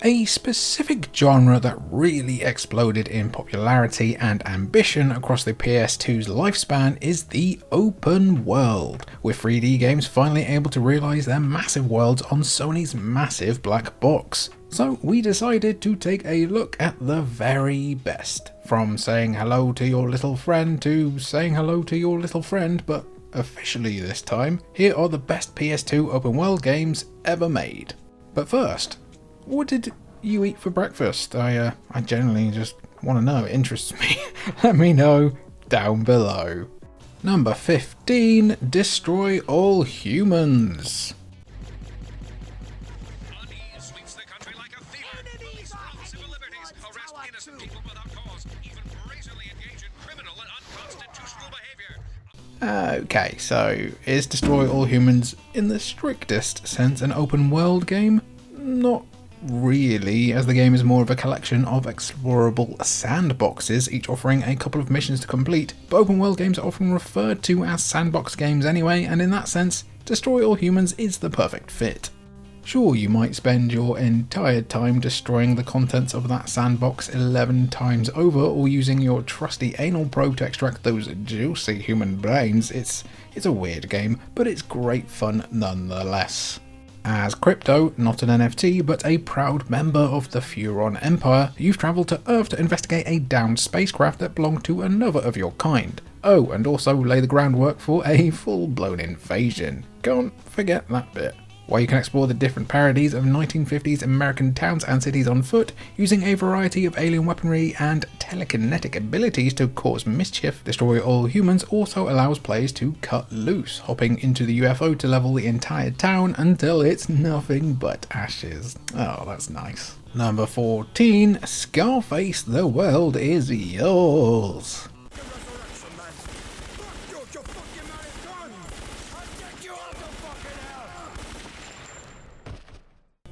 A specific genre that really exploded in popularity and ambition across the PS2's lifespan is the open world, with 3D games finally able to realise their massive worlds on Sony's massive black box. So we decided to take a look at the very best, from saying hello to your little friend to saying hello to your little friend, but officially this time, here are the best PS2 open world games ever made. But first, what did you eat for breakfast? I genuinely just want to know, it interests me. Let me know down below. Number 15, Destroy All Humans. Okay, so is Destroy All Humans in the strictest sense an open world game? Not really, as the game is more of a collection of explorable sandboxes, each offering a couple of missions to complete, but open world games are often referred to as sandbox games anyway, and in that sense, Destroy All Humans is the perfect fit. Sure, you might spend your entire time destroying the contents of that sandbox 11 times over, or using your trusty anal probe to extract those juicy human brains. It's a weird game, but it's great fun nonetheless. As Crypto, not an NFT, but a proud member of the Furon Empire, you've travelled to Earth to investigate a downed spacecraft that belonged to another of your kind. Oh, and also lay the groundwork for a full-blown invasion. Can't forget that bit. Where you can explore the different parodies of 1950s American towns and cities on foot, using a variety of alien weaponry and telekinetic abilities to cause mischief. Destroy All Humans also allows players to cut loose, hopping into the UFO to level the entire town until it's nothing but ashes. Oh, that's nice. Number 14, Scarface, the world is yours.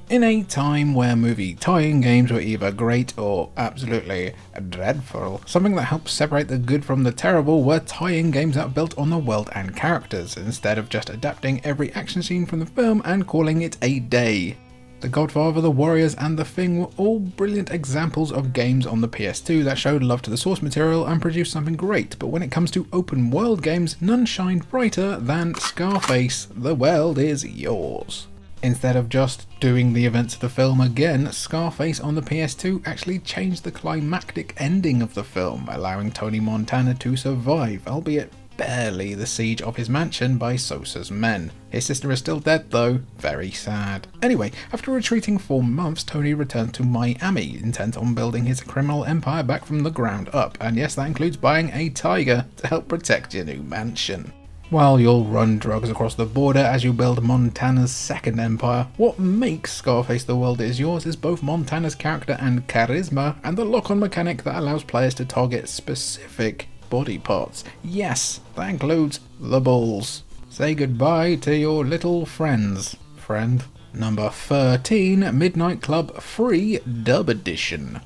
In a time where movie tie-in games were either great or absolutely dreadful, something that helped separate the good from the terrible were tie-in games that built on the world and characters, instead of just adapting every action scene from the film and calling it a day. The Godfather, The Warriors and The Thing were all brilliant examples of games on the PS2 that showed love to the source material and produced something great, but when it comes to open world games, none shined brighter than Scarface, the world is yours. Instead of just doing the events of the film again, Scarface on the PS2 actually changed the climactic ending of the film, allowing Tony Montana to survive, albeit barely, the siege of his mansion by Sosa's men. His sister is still dead though, very sad. Anyway, after retreating for months, Tony returned to Miami, intent on building his criminal empire back from the ground up, and yes, that includes buying a tiger to help protect your new mansion. While you'll run drugs across the border as you build Montana's second empire, what makes Scarface the World Is Yours is both Montana's character and charisma, and the lock-on mechanic that allows players to target specific body parts. Yes, that includes the balls. Say goodbye to your little friends, friend. Number 13, Midnight Club Free Dub Edition.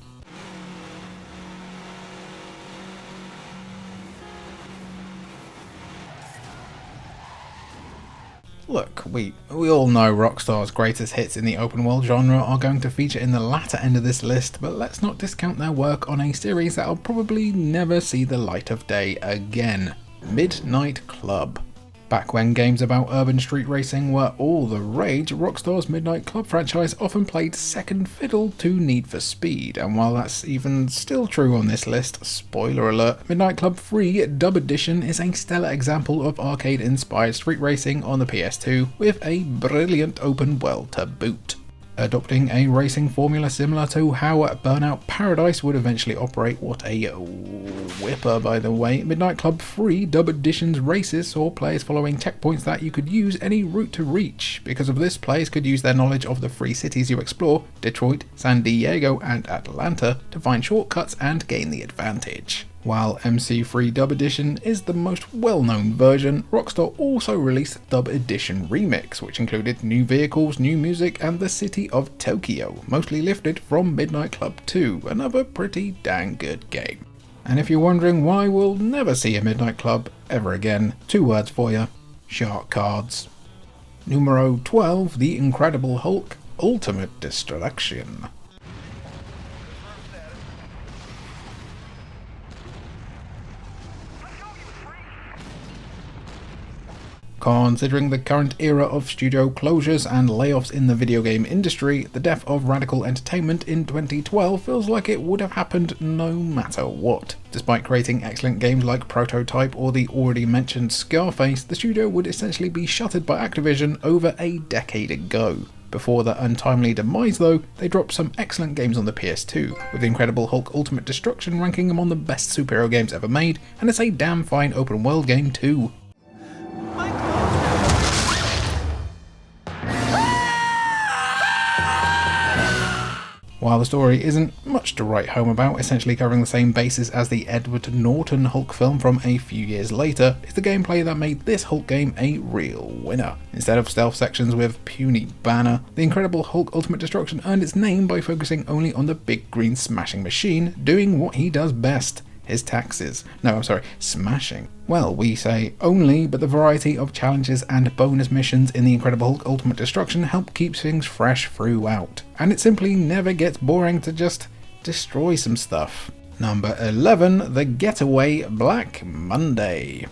Look, we all know Rockstar's greatest hits in the open world genre are going to feature in the latter end of this list, but let's not discount their work on a series that'll probably never see the light of day again. Midnight Club. Back when games about urban street racing were all the rage, Rockstar's Midnight Club franchise often played second fiddle to Need for Speed, and while that's even still true on this list, spoiler alert, Midnight Club Free Dub Edition is a stellar example of arcade-inspired street racing on the PS2 with a brilliant open world to boot. Adopting a racing formula similar to how Burnout Paradise would eventually operate. What a whipper, by the way. Midnight Club Free Dub Edition's races saw players following checkpoints that you could use any route to reach. Because of this, players could use their knowledge of the three cities you explore, Detroit, San Diego and Atlanta, to find shortcuts and gain the advantage. While MC3 Dub Edition is the most well-known version, Rockstar also released Dub Edition Remix, which included new vehicles, new music, and the city of Tokyo, mostly lifted from Midnight Club 2, another pretty dang good game. And if you're wondering why we'll never see a Midnight Club ever again, two words for you: shark cards. Numero 12, The Incredible Hulk Ultimate Destruction. Considering the current era of studio closures and layoffs in the video game industry, the death of Radical Entertainment in 2012 feels like it would have happened no matter what. Despite creating excellent games like Prototype or the already mentioned Scarface, the studio would essentially be shuttered by Activision over a decade ago. Before their untimely demise though, they dropped some excellent games on the PS2, with the Incredible Hulk Ultimate Destruction ranking among the best superhero games ever made, and it's a damn fine open world game too. While the story isn't much to write home about, essentially covering the same bases as the Edward Norton Hulk film from a few years later, it's the gameplay that made this Hulk game a real winner. Instead of stealth sections with puny Banner, the Incredible Hulk Ultimate Destruction earned its name by focusing only on the big green smashing machine, doing what he does best. His taxes. No, I'm sorry, smashing. Well, we say only, but the variety of challenges and bonus missions in the Incredible Hulk Ultimate Destruction help keep things fresh throughout. And it simply never gets boring to just destroy some stuff. Number 11, The Getaway Black Monday.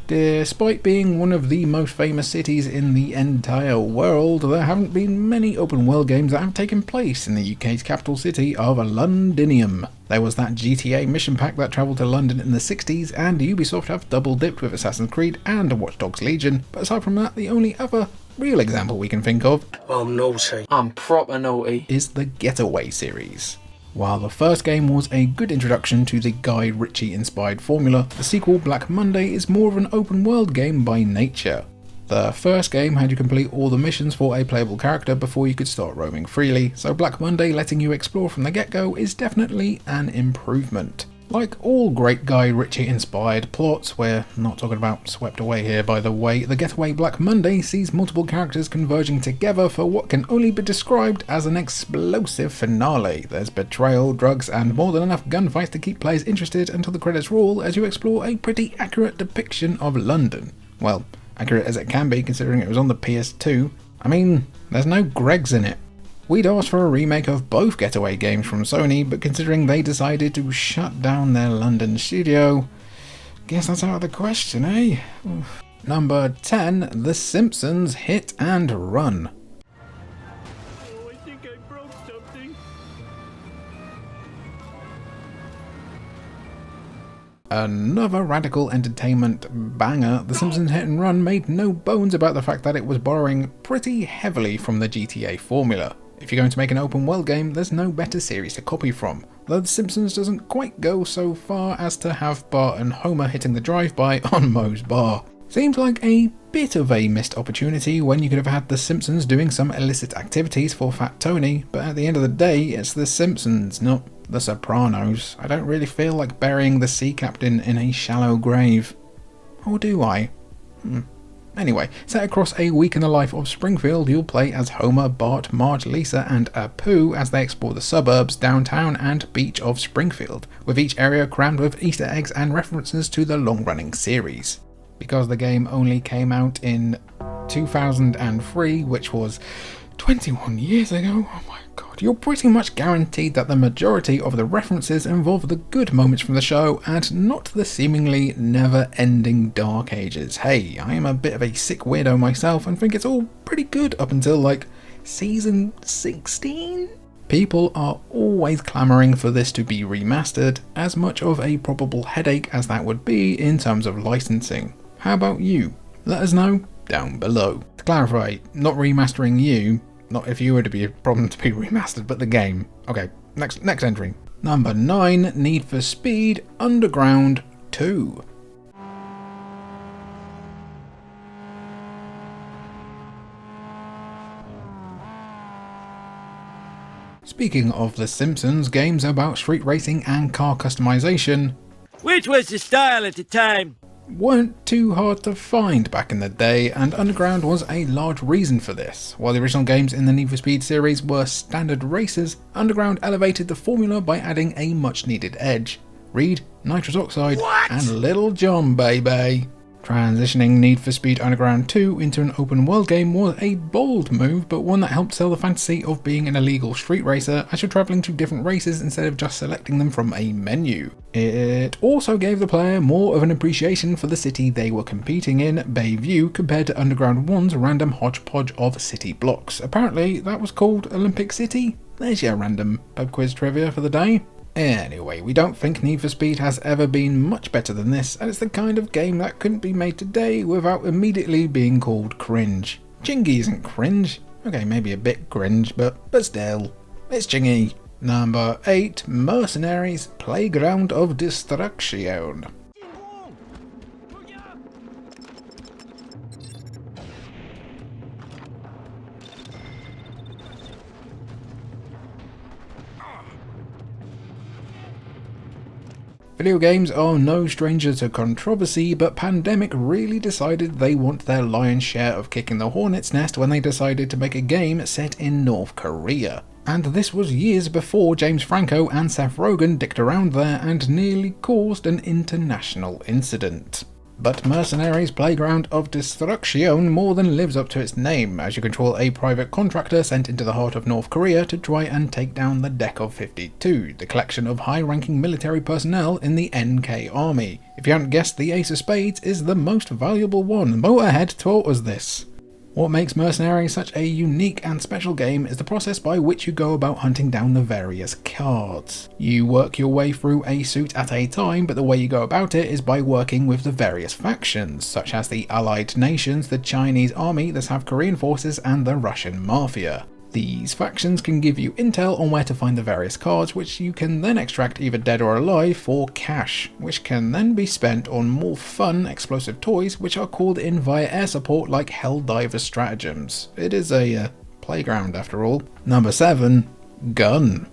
Despite being one of the most famous cities in the entire world, there haven't been many open world games that have taken place in the UK's capital city of Londinium. There was that GTA mission pack that travelled to London in the 60s, and Ubisoft have double dipped with Assassin's Creed and Watch Dogs Legion, but aside from that, the only other real example we can think of, I'm naughty. I'm proper naughty, is the Getaway series. While the first game was a good introduction to the Guy Ritchie inspired formula, the sequel Black Monday is more of an open world game by nature. The first game had you complete all the missions for a playable character before you could start roaming freely, so Black Monday letting you explore from the get-go is definitely an improvement. Like all great Guy Ritchie inspired plots, we're not talking about Swept Away here by the way, The Getaway Black Monday sees multiple characters converging together for what can only be described as an explosive finale. There's betrayal, drugs, and more than enough gunfights to keep players interested until the credits roll as you explore a pretty accurate depiction of London. Well, accurate as it can be considering it was on the PS2. I mean, there's no Gregs in it. We'd asked for a remake of both Getaway games from Sony, but considering they decided to shut down their London studio, guess that's out of the question, eh? Number 10, The Simpsons Hit and Run. Oh, I think I broke something. Another Radical Entertainment banger, The Simpsons Hit and Run made no bones about the fact that it was borrowing pretty heavily from the GTA formula. If you're going to make an open world game, there's no better series to copy from, though The Simpsons doesn't quite go so far as to have Bart and Homer hitting the drive-by on Moe's bar. Seems like a bit of a missed opportunity when you could have had The Simpsons doing some illicit activities for Fat Tony, but at the end of the day, it's The Simpsons, not The Sopranos. I don't really feel like burying the sea captain in a shallow grave. Or do I? Anyway, set across a week in the life of Springfield, you'll play as Homer, Bart, Marge, Lisa and Apu as they explore the suburbs, downtown and beach of Springfield, with each area crammed with Easter eggs and references to the long-running series. Because the game only came out in 2003, which was 21 years ago, oh my god, you're pretty much guaranteed that the majority of the references involve the good moments from the show and not the seemingly never-ending dark ages. Hey, I am a bit of a sick weirdo myself and think it's all pretty good up until like season 16? People are always clamouring for this to be remastered, as much of a probable headache as that would be in terms of licensing. How about you? Let us know down below. To clarify, not remastering you, not if you were to be a problem to be remastered, but the game. Okay, next entry. Number 9, Need for Speed Underground 2. Speaking of The Simpsons, games about street racing and car customization, Which was the style at the time? weren't too hard to find back in the day, and Underground was a large reason for this. While the original games in the Need for Speed series were standard races, Underground elevated the formula by adding a much needed edge. Reed, nitrous oxide, and Little John, baby. Transitioning Need for Speed Underground 2 into an open world game was a bold move, but one that helped sell the fantasy of being an illegal street racer as you're travelling to different races instead of just selecting them from a menu. It also gave the player more of an appreciation for the city they were competing in, Bayview, compared to Underground 1's random hodgepodge of city blocks. Apparently that was called Olympic City. There's your random pub quiz trivia for the day. Anyway, we don't think Need for Speed has ever been much better than this, and it's the kind of game that couldn't be made today without immediately being called cringe. Chingy isn't cringe. Okay, maybe a bit cringe, but still, it's chingy. Number 8, Mercenaries, Playground of Destruction. Video games are no stranger to controversy, but Pandemic really decided they want their lion's share of kicking the hornet's nest when they decided to make a game set in North Korea. And this was years before James Franco and Seth Rogen dicked around there and nearly caused an international incident. But Mercenaries Playground of Destruction more than lives up to its name, as you control a private contractor sent into the heart of North Korea to try and take down the Deck of 52, the collection of high-ranking military personnel in the NK Army. If you haven't guessed, the Ace of Spades is the most valuable one. Motorhead taught us this. What makes Mercenaries such a unique and special game is the process by which you go about hunting down the various cards. You work your way through a suit at a time, but the way you go about it is by working with the various factions, such as the Allied Nations, the Chinese Army, the South Korean forces, and the Russian Mafia. These factions can give you intel on where to find the various cards, which you can then extract either dead or alive for cash, which can then be spent on more fun explosive toys, which are called in via air support like Helldiver Stratagems. It is a playground after all. Number 7, Gun.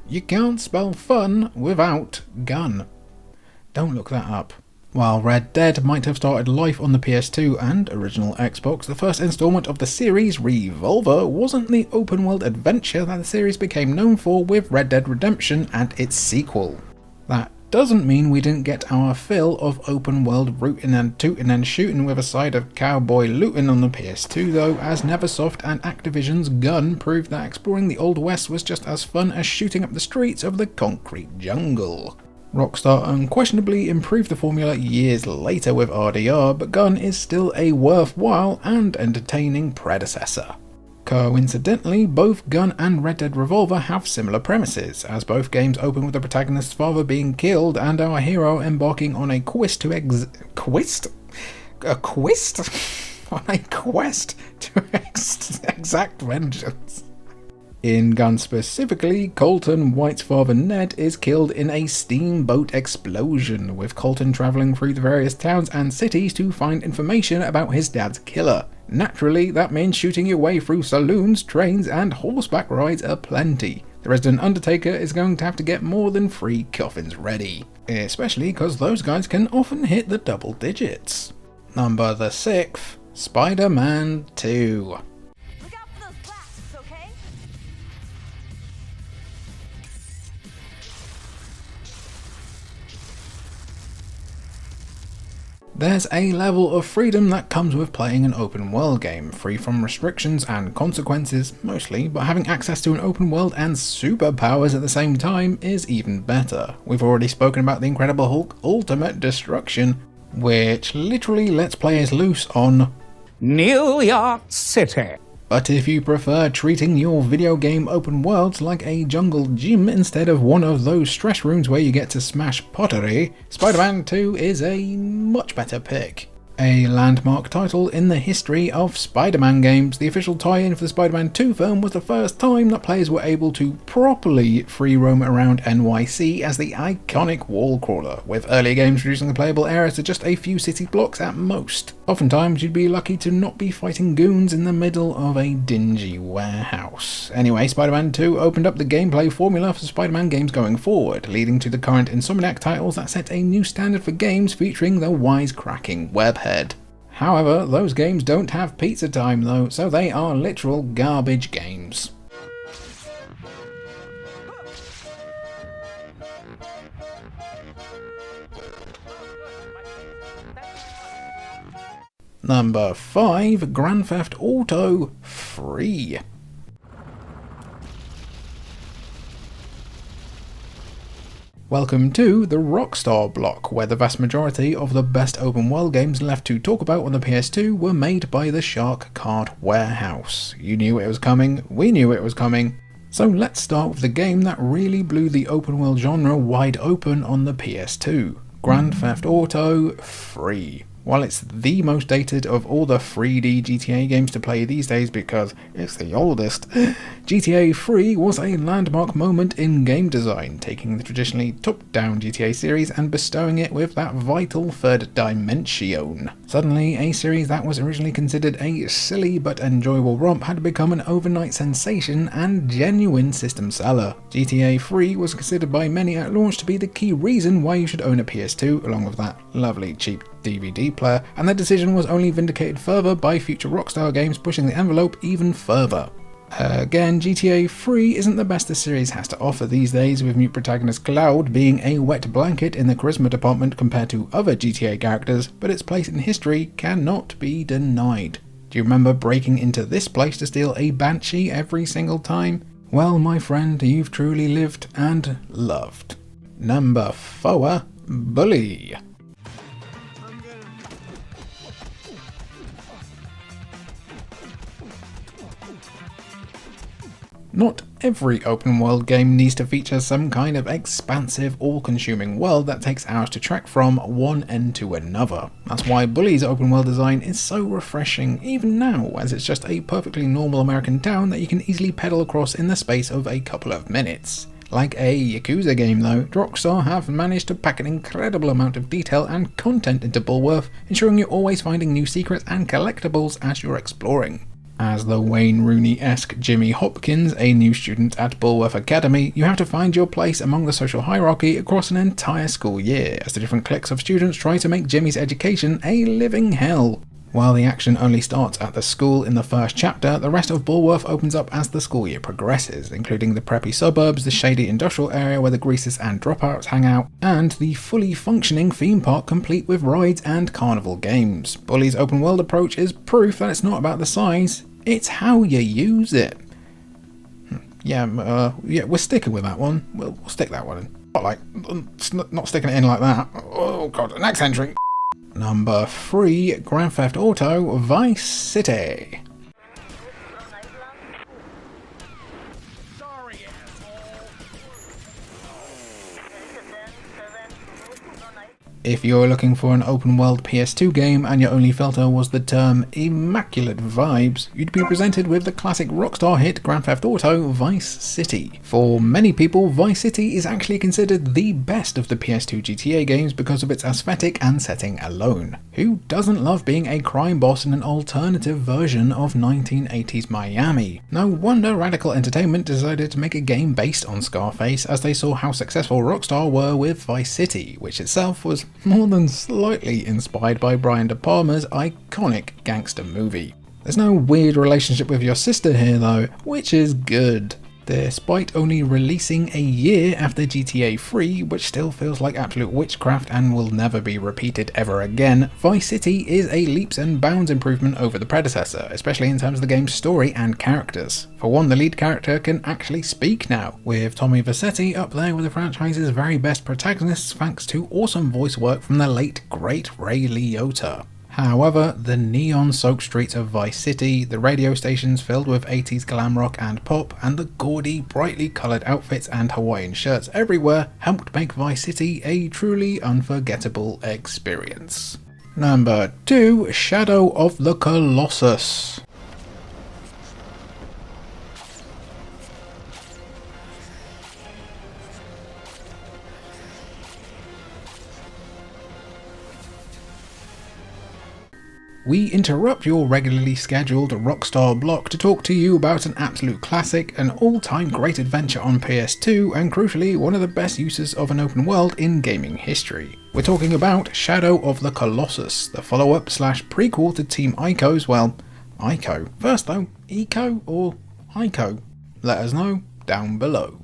You can't spell fun without gun. Don't look that up. While Red Dead might have started life on the PS2 and original Xbox, the first installment of the series, Revolver, wasn't the open-world adventure that the series became known for with Red Dead Redemption and its sequel. That doesn't mean we didn't get our fill of open-world rootin' and tootin' and shootin' with a side of cowboy lootin' on the PS2 though, as Neversoft and Activision's Gun proved that exploring the Old West was just as fun as shooting up the streets of the concrete jungle. Rockstar unquestionably improved the formula years later with RDR, but Gun is still a worthwhile and entertaining predecessor. Coincidentally, both Gun and Red Dead Revolver have similar premises, as both games open with the protagonist's father being killed and our hero embarking on a quest to exact vengeance. In Gun specifically, Colton White's father Ned is killed in a steamboat explosion, with Colton travelling through the various towns and cities to find information about his dad's killer. Naturally, that means shooting your way through saloons, trains, and horseback rides aplenty. The resident undertaker is going to have to get more than 3 coffins ready, especially because those guys can often hit the double digits. Number the 6th, Spider-Man 2. There's a level of freedom that comes with playing an open world game, free from restrictions and consequences, mostly, but having access to an open world and superpowers at the same time is even better. We've already spoken about the Incredible Hulk Ultimate Destruction, which literally lets players loose on New York City. But if you prefer treating your video game open worlds like a jungle gym instead of one of those stress rooms where you get to smash pottery, Spider-Man 2 is a much better pick. A landmark title in the history of Spider-Man games, the official tie-in for the Spider-Man 2 film was the first time that players were able to properly free roam around NYC as the iconic wall crawler, with earlier games reducing the playable area to just a few city blocks at most. Oftentimes you'd be lucky to not be fighting goons in the middle of a dingy warehouse. Anyway, Spider-Man 2 opened up the gameplay formula for Spider-Man games going forward, leading to the current Insomniac titles that set a new standard for games featuring the wisecracking webhead. However, those games don't have pizza time though, so they are literal garbage games. Number 5, Grand Theft Auto Free. Welcome to the Rockstar block, where the vast majority of the best open world games left to talk about on the PS2 were made by the Shark Card Warehouse. You knew it was coming, we knew it was coming. So let's start with the game that really blew the open world genre wide open on the PS2, Grand Theft Auto Free. While it's the most dated of all the 3D GTA games to play these days because it's the oldest, GTA 3 was a landmark moment in game design, taking the traditionally top-down GTA series and bestowing it with that vital third dimension. Suddenly, a series that was originally considered a silly but enjoyable romp had become an overnight sensation and genuine system seller. GTA 3 was considered by many at launch to be the key reason why you should own a PS2, along with that lovely cheap DVD player, and their decision was only vindicated further by future Rockstar games pushing the envelope even further. Again, GTA 3 isn't the best the series has to offer these days, with mute protagonist Cloud being a wet blanket in the charisma department compared to other GTA characters, but its place in history cannot be denied. Do you remember breaking into this place to steal a Banshee every single time? Well, my friend, you've truly lived and loved. Number 4, Bully. Not every open world game needs to feature some kind of expansive, all-consuming world that takes hours to trek from one end to another. That's why Bully's open world design is so refreshing even now, as it's just a perfectly normal American town that you can easily pedal across in the space of a couple of minutes. Like a Yakuza game though, Rockstar have managed to pack an incredible amount of detail and content into Bulworth, ensuring you're always finding new secrets and collectibles as you're exploring. As the Wayne Rooney-esque Jimmy Hopkins, a new student at Bulworth Academy, you have to find your place among the social hierarchy across an entire school year, as the different cliques of students try to make Jimmy's education a living hell. While the action only starts at the school in the first chapter, the rest of Bulworth opens up as the school year progresses, including the preppy suburbs, the shady industrial area where the greasers and dropouts hang out, and the fully functioning theme park complete with rides and carnival games. Bully's open world approach is proof that it's not about the size, it's how you use it. Yeah, we're sticking with that one. We'll stick that one in. Not sticking it in like that. Oh god, next entry. Number 3, Grand Theft Auto Vice City. If you're looking for an open world PS2 game and your only filter was the term immaculate vibes, you'd be presented with the classic Rockstar hit Grand Theft Auto Vice City. For many people, Vice City is actually considered the best of the PS2 GTA games because of its aesthetic and setting alone. Who doesn't love being a crime boss in an alternative version of 1980s Miami? No wonder Radical Entertainment decided to make a game based on Scarface, as they saw how successful Rockstar were with Vice City, which itself was more than slightly inspired by Brian De Palma's iconic gangster movie. There's no weird relationship with your sister here though, which is good. Despite only releasing a year after GTA 3, which still feels like absolute witchcraft and will never be repeated ever again, Vice City is a leaps and bounds improvement over the predecessor, especially in terms of the game's story and characters. For one, the lead character can actually speak now, with Tommy Vercetti up there with the franchise's very best protagonists thanks to awesome voice work from the late great Ray Liotta. However, the neon-soaked streets of Vice City, the radio stations filled with 80s glam rock and pop, and the gaudy, brightly coloured outfits and Hawaiian shirts everywhere helped make Vice City a truly unforgettable experience. Number 2, Shadow of the Colossus. We interrupt your regularly scheduled Rockstar block to talk to you about an absolute classic, an all-time great adventure on PS2, and crucially one of the best uses of an open world in gaming history. We're talking about Shadow of the Colossus, the follow-up / prequel to Team Ico's, well, Ico. First though, Eco or Ico? Let us know down below.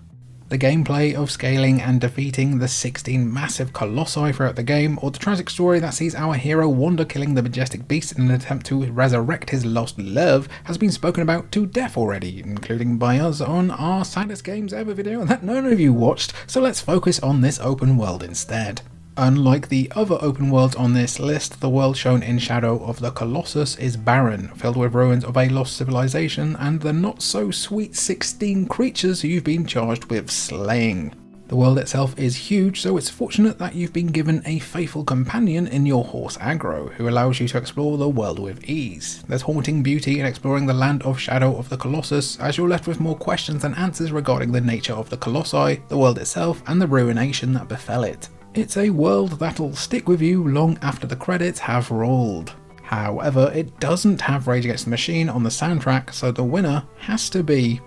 the gameplay of scaling and defeating the 16 massive colossi throughout the game, or the tragic story that sees our hero wander killing the majestic beast in an attempt to resurrect his lost love, has been spoken about to death already, including by us on our Saddest Games Ever video that none of you watched, so let's focus on this open world instead. Unlike the other open worlds on this list, the world shown in Shadow of the Colossus is barren, filled with ruins of a lost civilization and the not-so-sweet 16 creatures you've been charged with slaying. The world itself is huge, so it's fortunate that you've been given a faithful companion in your horse Agro, who allows you to explore the world with ease. There's haunting beauty in exploring the land of Shadow of the Colossus, as you're left with more questions than answers regarding the nature of the Colossi, the world itself, and the ruination that befell it. It's a world that'll stick with you long after the credits have rolled. However, it doesn't have Rage Against the Machine on the soundtrack, so the winner has to be...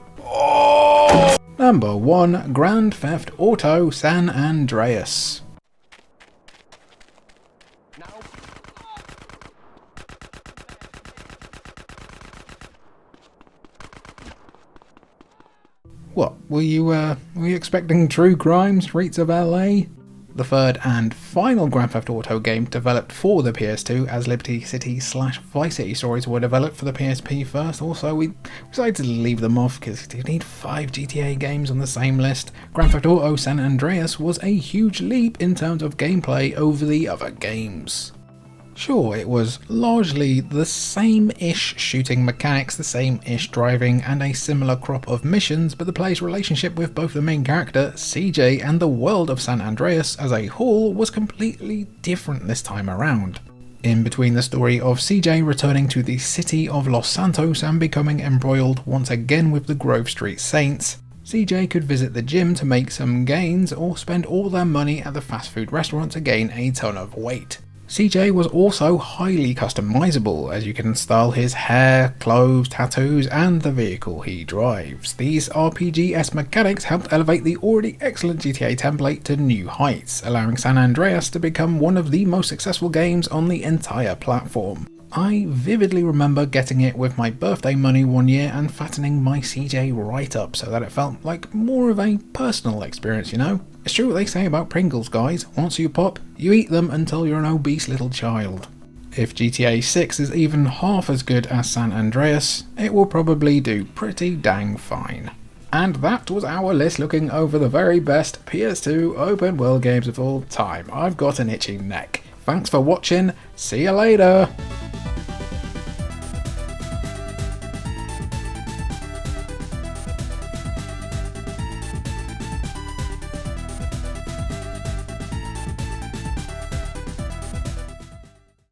Number 1, Grand Theft Auto San Andreas. What, were you expecting true crime, Streets of LA? The third and final Grand Theft Auto game developed for the PS2, as Liberty City / Vice City stories were developed for the PSP first. Also, we decided to leave them off because you need 5 GTA games on the same list. Grand Theft Auto San Andreas was a huge leap in terms of gameplay over the other games. Sure, it was largely the same-ish shooting mechanics, the same-ish driving, and a similar crop of missions, but the player's relationship with both the main character, CJ, and the world of San Andreas as a whole was completely different this time around. In between the story of CJ returning to the city of Los Santos and becoming embroiled once again with the Grove Street Saints, CJ could visit the gym to make some gains, or spend all their money at the fast food restaurant to gain a ton of weight. CJ was also highly customizable, as you can style his hair, clothes, tattoos, and the vehicle he drives. These RPG-esque mechanics helped elevate the already excellent GTA template to new heights, allowing San Andreas to become one of the most successful games on the entire platform. I vividly remember getting it with my birthday money one year and fattening my CJ right up so that it felt like more of a personal experience, you know? It's true what they say about Pringles, guys. Once you pop, you eat them until you're an obese little child. If GTA 6 is even half as good as San Andreas, it will probably do pretty dang fine. And that was our list looking over the very best PS2 open world games of all time. I've got an itchy neck. Thanks for watching, see you later!